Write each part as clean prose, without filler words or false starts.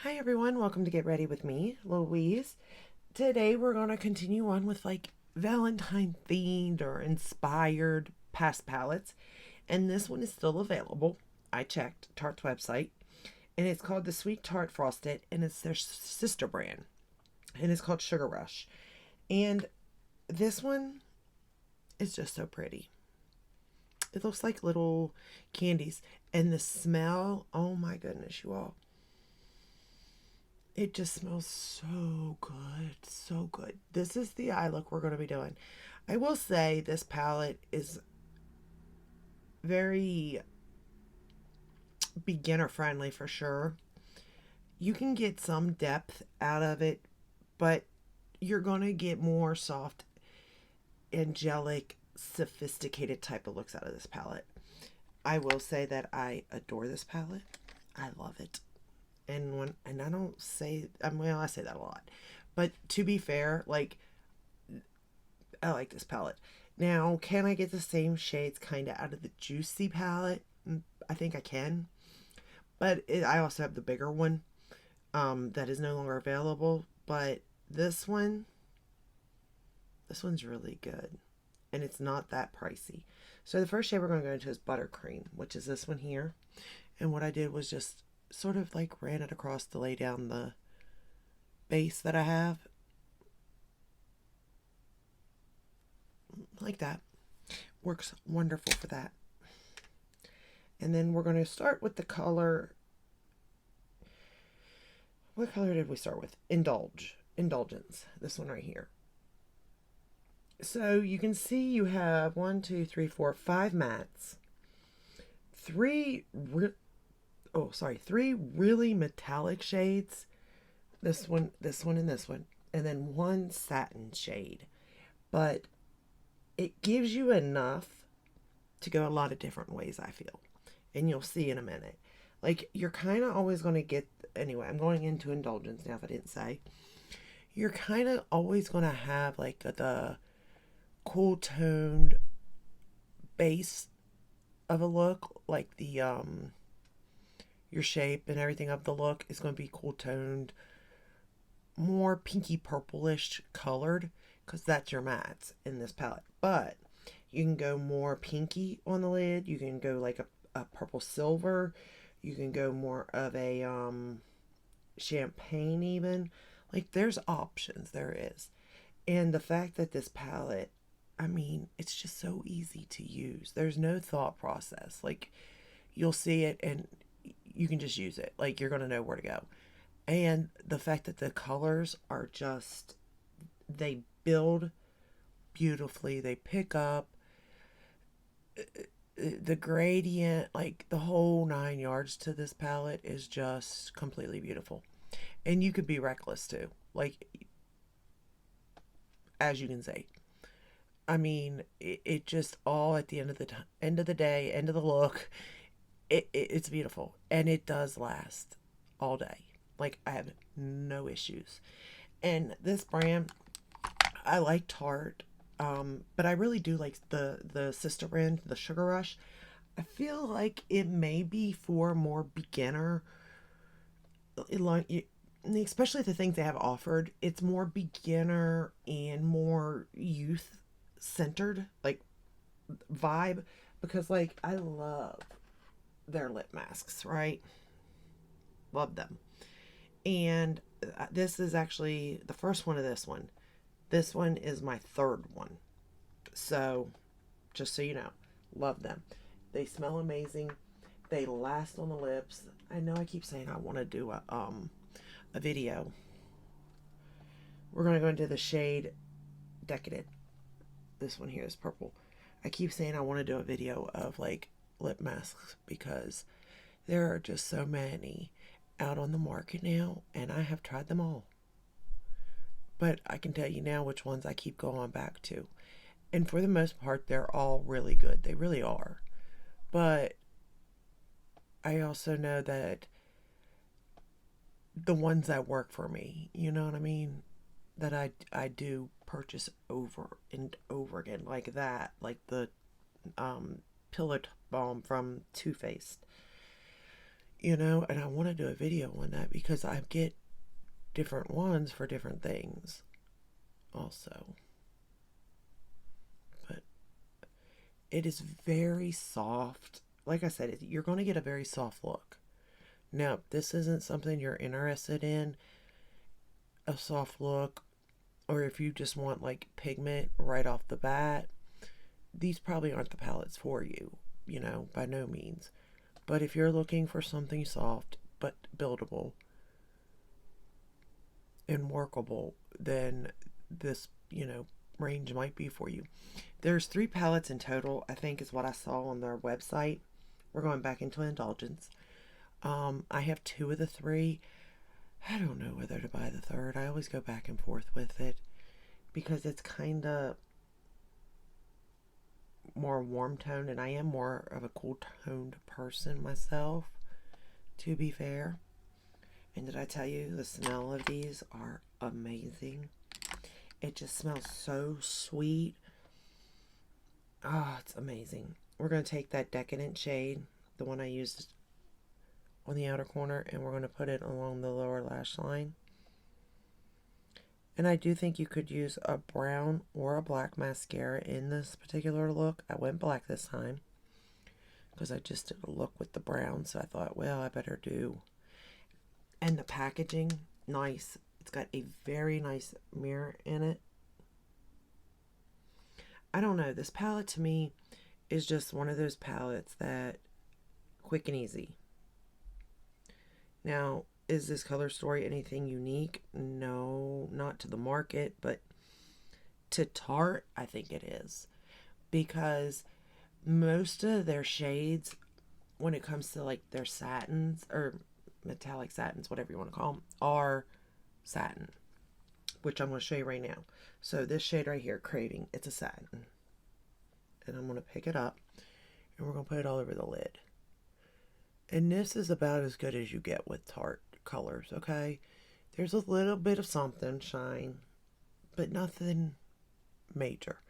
Hi everyone, welcome to Get Ready with me, Louise. Today we're going to continue on with like Valentine themed or inspired past palettes, and this one is still available. I checked Tarte's website, and it's called the Sweet Tart Frosted, and it's their sister brand, and it's called Sugar Rush. And this one is just so pretty. It looks like little candies, and the smell, oh my goodness, you all. It just smells so good. So good. This is the eye look we're going to be doing. I will say this palette is very beginner friendly for sure. You can get some depth out of it, but you're going to get more soft, angelic, sophisticated type of looks out of this palette. I will say that I adore this palette. I love it. And I don't say, well, I say that a lot, but to be fair, like, I like this palette. Now, can I get the same shades kind of out of the Juicy palette? I think I can, but I also have the bigger one that is no longer available. But this one's really good, and it's not that pricey. So the first shade we're going to go into is Buttercream, which is this one here. And what I did was just sort of like ran it across to lay down the base that I have. Like that. Works wonderful for that. And then we're going to start with the color. What color did we start with? Indulgence. This one right here. So you can see you have 1, 2, 3, 4, 5 mattes. Three really metallic shades. This one, and this one. And then one satin shade. But it gives you enough to go a lot of different ways, I feel. And you'll see in a minute. Like, you're kind of always going to get... Anyway, I'm going into Indulgence now, if I didn't say. You're kind of always going to have, like, the cool toned base of a look. Like, the, your shape and everything of the look is going to be cool toned, more pinky purplish colored, because that's your mattes in this palette. But you can go more pinky on the lid. You can go like a purple silver. You can go more of a champagne even. Like, there's options. There is. And the fact that this palette, I mean, it's just so easy to use. There's no thought process. Like, you'll see it and you can just use it. Like, you're going to know where to go. And the fact that the colors are just, they build beautifully. They pick up the gradient, like the whole 9 yards to this palette is just completely beautiful. And you could be reckless too. Like, as you can see. I mean, it just all at the end of the end of the day, end of the look, it's beautiful, and it does last all day. Like, I have no issues. And this brand, I like Tarte, but I really do like the sister brand, the Sugar Rush. I feel like it may be for more beginner, especially the things they have offered. It's more beginner and more youth centered, like, vibe, because, like, I love their lip masks, right? Love them. And this is actually the first one of this one. This one is my third one. So, just so you know, love them. They smell amazing. They last on the lips. I know I keep saying I want to do a video. We're going to go into the shade Decadent. This one here is purple. I keep saying I want to do a video of, like, lip masks because there are just so many out on the market now, and I have tried them all. But I can tell you now which ones I keep going back to. And for the most part, they're all really good. They really are. But I also know that the ones that work for me, you know what I mean? That I do purchase over and over again, like that. Like the Pillar Balm from Too Faced. and I want to do a video on that because I get different ones for different things also. But it is very soft. Like I said, you're going to get a very soft look. Now, if this isn't something you're interested in, a soft look, or if you just want like pigment right off the bat, these probably aren't the palettes for you, by no means. But if you're looking for something soft but buildable and workable, then this, range might be for you. There's 3 palettes in total, I think is what I saw on their website. We're going back into Indulgence. I have 2 of the 3. I don't know whether to buy the third. I always go back and forth with it because it's kind of more warm toned, and I am more of a cool toned person myself, to be fair. And did I tell you the smell of these are amazing? It just smells so sweet. Oh, it's amazing. We're going to take that Decadent shade, the one I used on the outer corner, and we're going to put it along the lower lash line. And I do think you could use a brown or a black mascara in this particular look. I went black this time because I just did a look with the brown, so I thought, well, I better do. And the packaging, nice. It's got a very nice mirror in it. I don't know, this palette to me is just one of those palettes that quick and easy. Now, is this color story anything unique? No, not to the market, but to Tarte, I think it is. Because most of their shades, when it comes to like their satins, or metallic satins, whatever you want to call them, are satin, which I'm going to show you right now. So this shade right here, Craving, it's a satin. And I'm going to pick it up, and we're going to put it all over the lid. And this is about as good as you get with Tarte colors, okay? There's a little bit of something shine, but nothing major.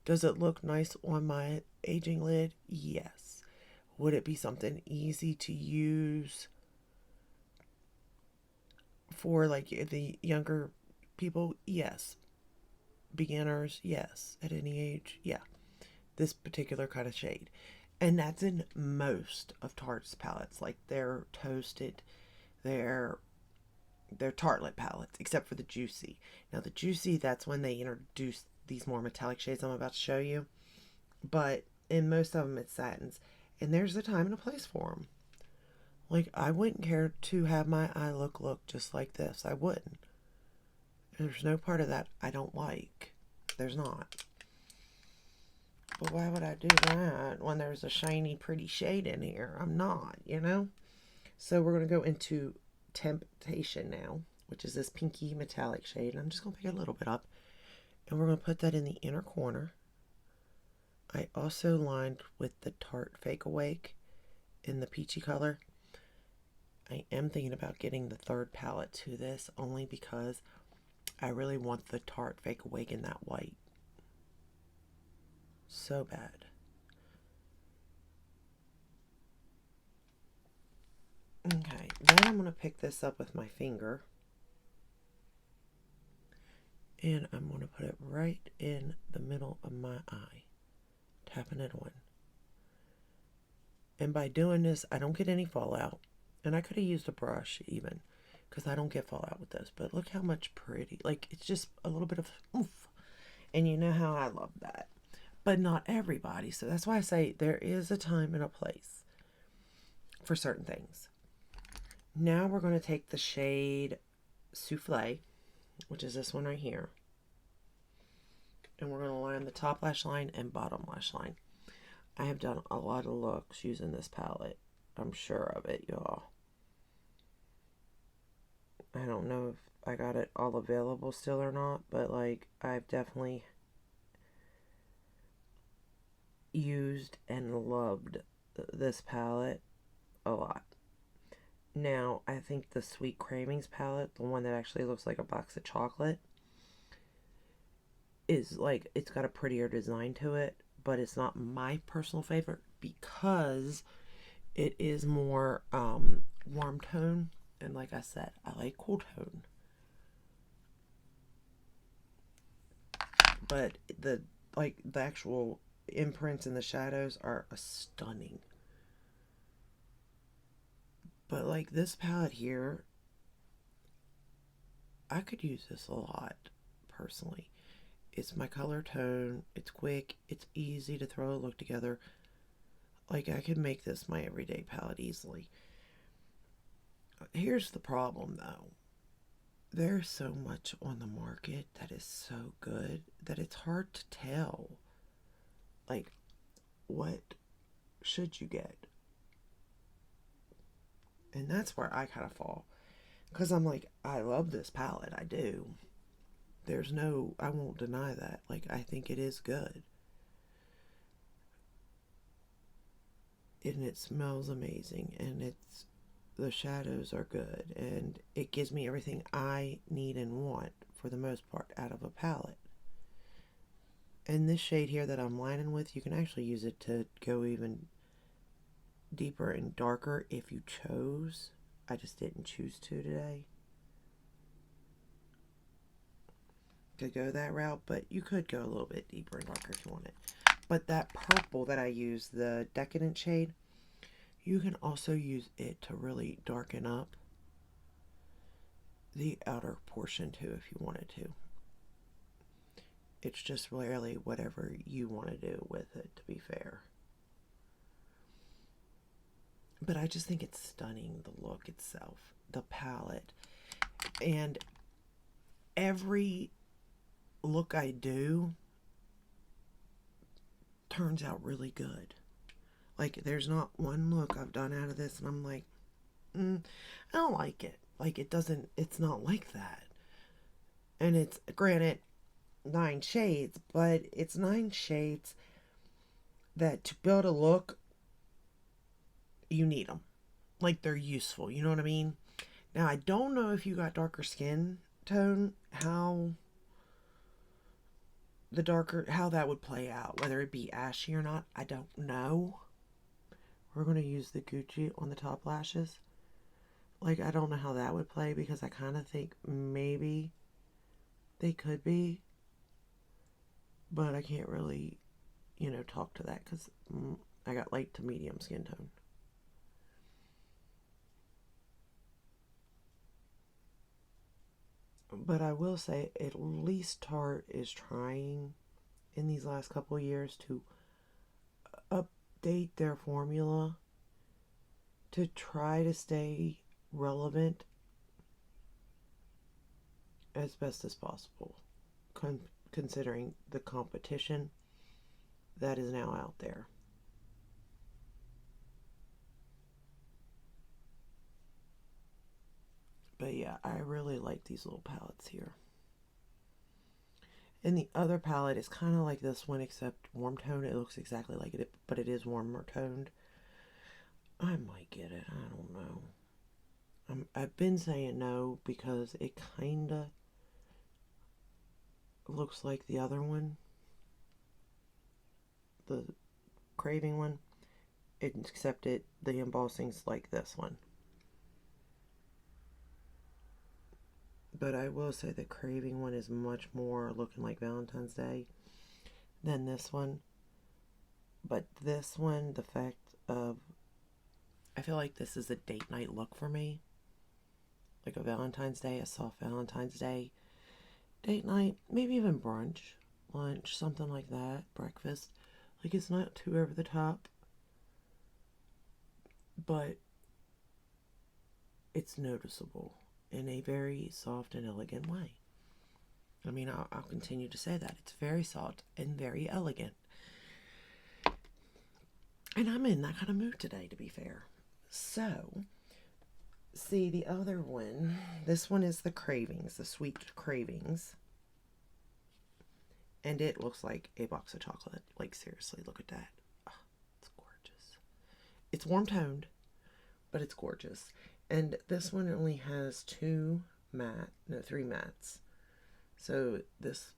Does it look nice on my aging lid? Yes. Would it be something easy to use for like the younger people? Yes. Beginners? Yes. At any age? Yeah. This particular kind of shade. And that's in most of Tarte's palettes. Like their toasted, their tartlet palettes, except for the Juicy. Now the Juicy, that's when they introduced these more metallic shades I'm about to show you. But in most of them it's satins. And there's a time and a place for them. Like, I wouldn't care to have my eye look just like this. I wouldn't. There's no part of that I don't like. There's not. But why would I do that when there's a shiny, pretty shade in here? I'm not, So we're going to go into Temptation now, which is this pinky metallic shade. And I'm just going to pick a little bit up. And we're going to put that in the inner corner. I also lined with the Tarte Fake Awake in the peachy color. I am thinking about getting the third palette to this, only because I really want the Tarte Fake Awake in that white. So bad. Okay, then I'm going to pick this up with my finger. And I'm going to put it right in the middle of my eye. Tapping it on. And by doing this, I don't get any fallout. And I could have used a brush even, because I don't get fallout with this. But look how much pretty. Like, it's just a little bit of oomph. And you know how I love that. But not everybody. So that's why I say there is a time and a place for certain things. Now we're going to take the shade Souffle, which is this one right here. And we're going to line the top lash line and bottom lash line. I have done a lot of looks using this palette. I'm sure of it, y'all. I don't know if I got it all available still or not, but like, I've definitely used and loved this palette a lot. Now, I think the Sweet Cravings palette, the one that actually looks like a box of chocolate, is like, it's got a prettier design to it, but it's not my personal favorite because It is more warm tone, and like I said, I like cool tone. But the actual imprints and the shadows are stunning. But like this palette here, I could use this a lot personally. It's my color tone, it's quick, it's easy to throw a look together. Like I could make this my everyday palette easily. Here's the problem though. There's so much on the market that is so good that it's hard to tell. Like, what should you get? And that's where I kind of fall. Because I'm like, I love this palette. I do. I won't deny that. Like, I think it is good. And it smells amazing. And the shadows are good. And it gives me everything I need and want, for the most part, out of a palette. And this shade here that I'm lining with, you can actually use it to go even deeper and darker if you chose. I just didn't choose to today. To go that route, but you could go a little bit deeper and darker if you wanted. But that purple that I use, the Decadent shade, you can also use it to really darken up the outer portion too if you wanted to. It's just really whatever you want to do with it, to be fair. But I just think it's stunning, the look itself, the palette. And every look I do turns out really good. Like, there's not one look I've done out of this and I'm like, I don't like it. Like, it's not like that. And it's, granted, 9 shades, but it's 9 shades that to build a look, you need them. Like, they're useful, you know what I mean? Now, I don't know if you got darker skin tone, how that would play out, whether it be ashy or not, I don't know. We're going to use the Gucci on the top lashes. Like, I don't know how that would play, because I kind of think maybe they could be, but I can't really, talk to that, because I got light to medium skin tone. But I will say, at least Tarte is trying in these last couple of years to update their formula to try to stay relevant as best as possible, considering the competition that is now out there. But yeah, I really like these little palettes here. And the other palette is kind of like this one, except warm tone. It looks exactly like it, but it is warmer toned. I might get it. I don't know. I've been saying no because it kind of looks like the other one, the Craving one, except the embossing's like this one. But I will say the Craving one is much more looking like Valentine's Day than this one. But this one, the fact of, I feel like this is a date night look for me. Like a Valentine's Day, a soft Valentine's Day date night, maybe even brunch, lunch, something like that, breakfast. Like, it's not too over the top, but it's noticeable in a very soft and elegant way. I mean, I'll continue to say that. It's very soft and very elegant. And I'm in that kind of mood today, to be fair. So, see, the other one, this one is the Cravings, the Sweet Cravings. And it looks like a box of chocolate. Like, seriously, look at that. Oh, it's gorgeous. It's warm toned, but it's gorgeous. And this one only has 3 mattes. So this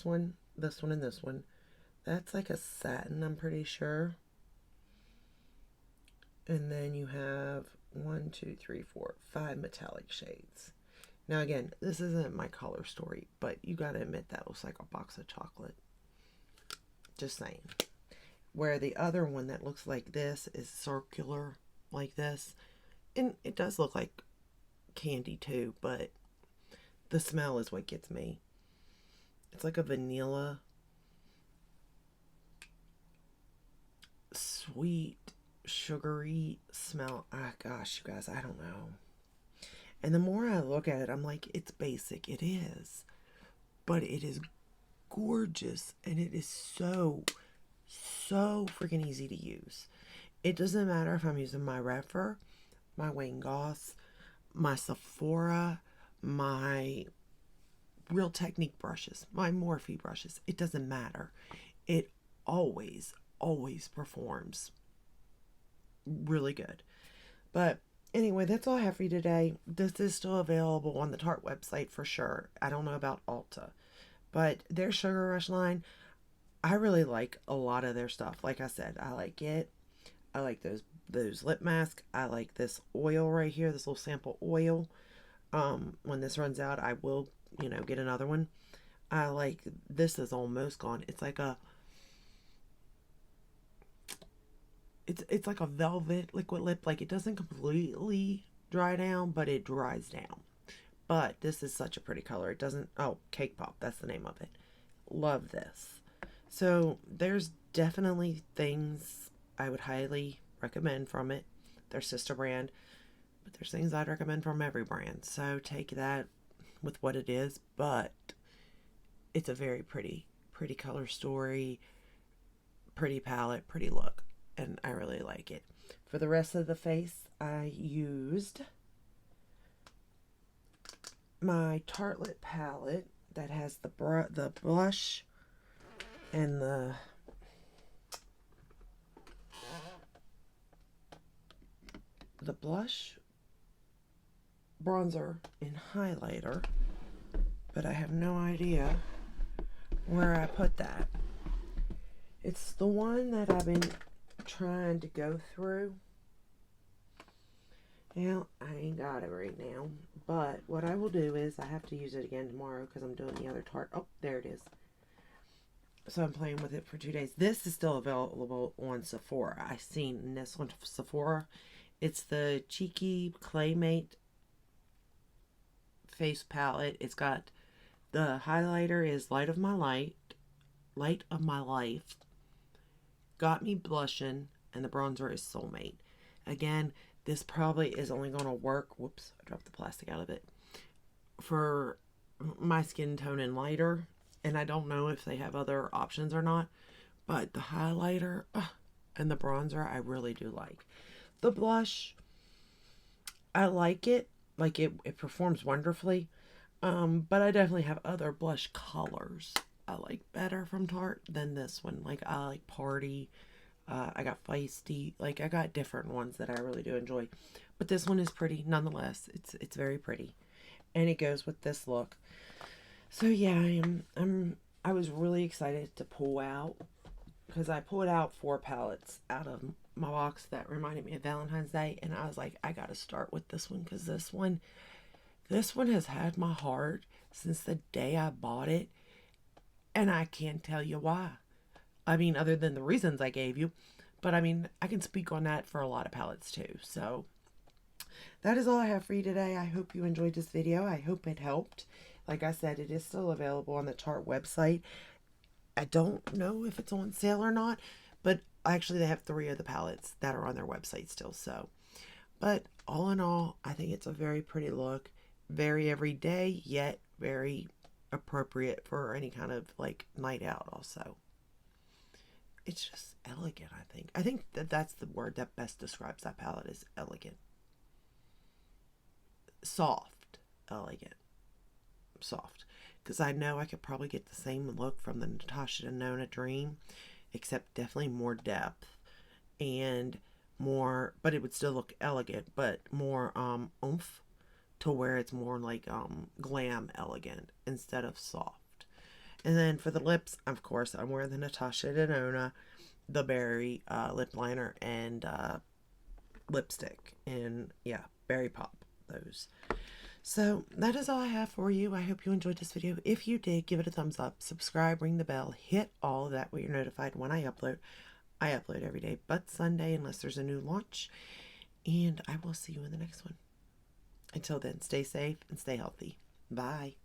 one, and this one. That's like a satin, I'm pretty sure. And then you have 5 metallic shades. Now again, this isn't my color story, but you gotta admit that looks like a box of chocolate. Just saying. Where the other one that looks like this is circular, like this. And it does look like candy too, but the smell is what gets me. It's like a vanilla, sweet, sugary smell. Ah, gosh, you guys, I don't know. And the more I look at it, I'm like, it's basic. It is. But it is gorgeous. And it is so, so freaking easy to use. It doesn't matter if I'm using my Rephr, my Wayne Goss, my Sephora, my Real Technique brushes, my Morphe brushes. It doesn't matter. It always, always performs really good. But anyway, that's all I have for you today. This is still available on the Tarte website for sure. I don't know about Ulta, but their Sugar Rush line, I really like a lot of their stuff. Like I said, I like it. I like those lip masks. I like this oil right here, this little sample oil. When this runs out, I will, get another one. I like this is almost gone. It's like a it's like a velvet liquid lip. Like it doesn't completely dry down, but it dries down. But this is such a pretty color. It doesn't, oh, Cake Pop, that's the name of it. Love this. So there's definitely things I would highly recommend from it. Their sister brand. But there's things I'd recommend from every brand. So take that with what it is. But it's a very pretty color story. Pretty palette, pretty look. And I really like it. For the rest of the face, I used my Tartelette palette that has the blush and the blush, bronzer, and highlighter, but I have no idea where I put that. It's the one that I've been trying to go through. Well, I ain't got it right now, but what I will do is I have to use it again tomorrow because I'm doing the other Tarte. Oh, there it is. So I'm playing with it for 2 days. This is still available on Sephora. I've seen this on Sephora. It's the Cheeky Claymate face palette. It's got the highlighter is Light of My Life, Got Me Blushing, and the bronzer is Soulmate. Again, this probably is only going to work, whoops, I dropped the plastic out of it, for my skin tone and lighter. And I don't know if they have other options or not, but the highlighter and the bronzer I really do like. The blush, I like it. Like it performs wonderfully. But I definitely have other blush colors I like better from Tarte than this one. Like I like Party. I got Feisty. Like I got different ones that I really do enjoy. But this one is pretty nonetheless. It's very pretty. And it goes with this look. So yeah, I was really excited to pull out because I pulled out 4 palettes out of my box that reminded me of Valentine's Day, and I was like, I gotta start with this one because this one has had my heart since the day I bought it, and I can't tell you why. I mean, other than the reasons I gave you, but I mean, I can speak on that for a lot of palettes too. So that is all I have for you today. I hope you enjoyed this video. I hope it helped. Like I said, it is still available on the Tarte website. I don't know if it's on sale or not, but actually they have 3 of the palettes that are on their website still. So, but all in all, I think it's a very pretty look. Very everyday, yet very appropriate for any kind of like night out also. It's just elegant, I think. I think that's the word that best describes that palette is elegant. Soft. Elegant. Soft. Because I know I could probably get the same look from the Natasha Denona Dream, except definitely more depth and more, but it would still look elegant, but more oomph, to where it's more like glam elegant instead of soft. And then for the lips, of course, I'm wearing the Natasha Denona, the Berry lip liner, and lipstick. And yeah, Berry Pop, those. So that is all I have for you. I hope you enjoyed this video. If you did, give it a thumbs up, subscribe, ring the bell, hit all of that way you're notified when I upload. I upload every day but Sunday unless there's a new launch. And I will see you in the next one. Until then, stay safe and stay healthy. Bye.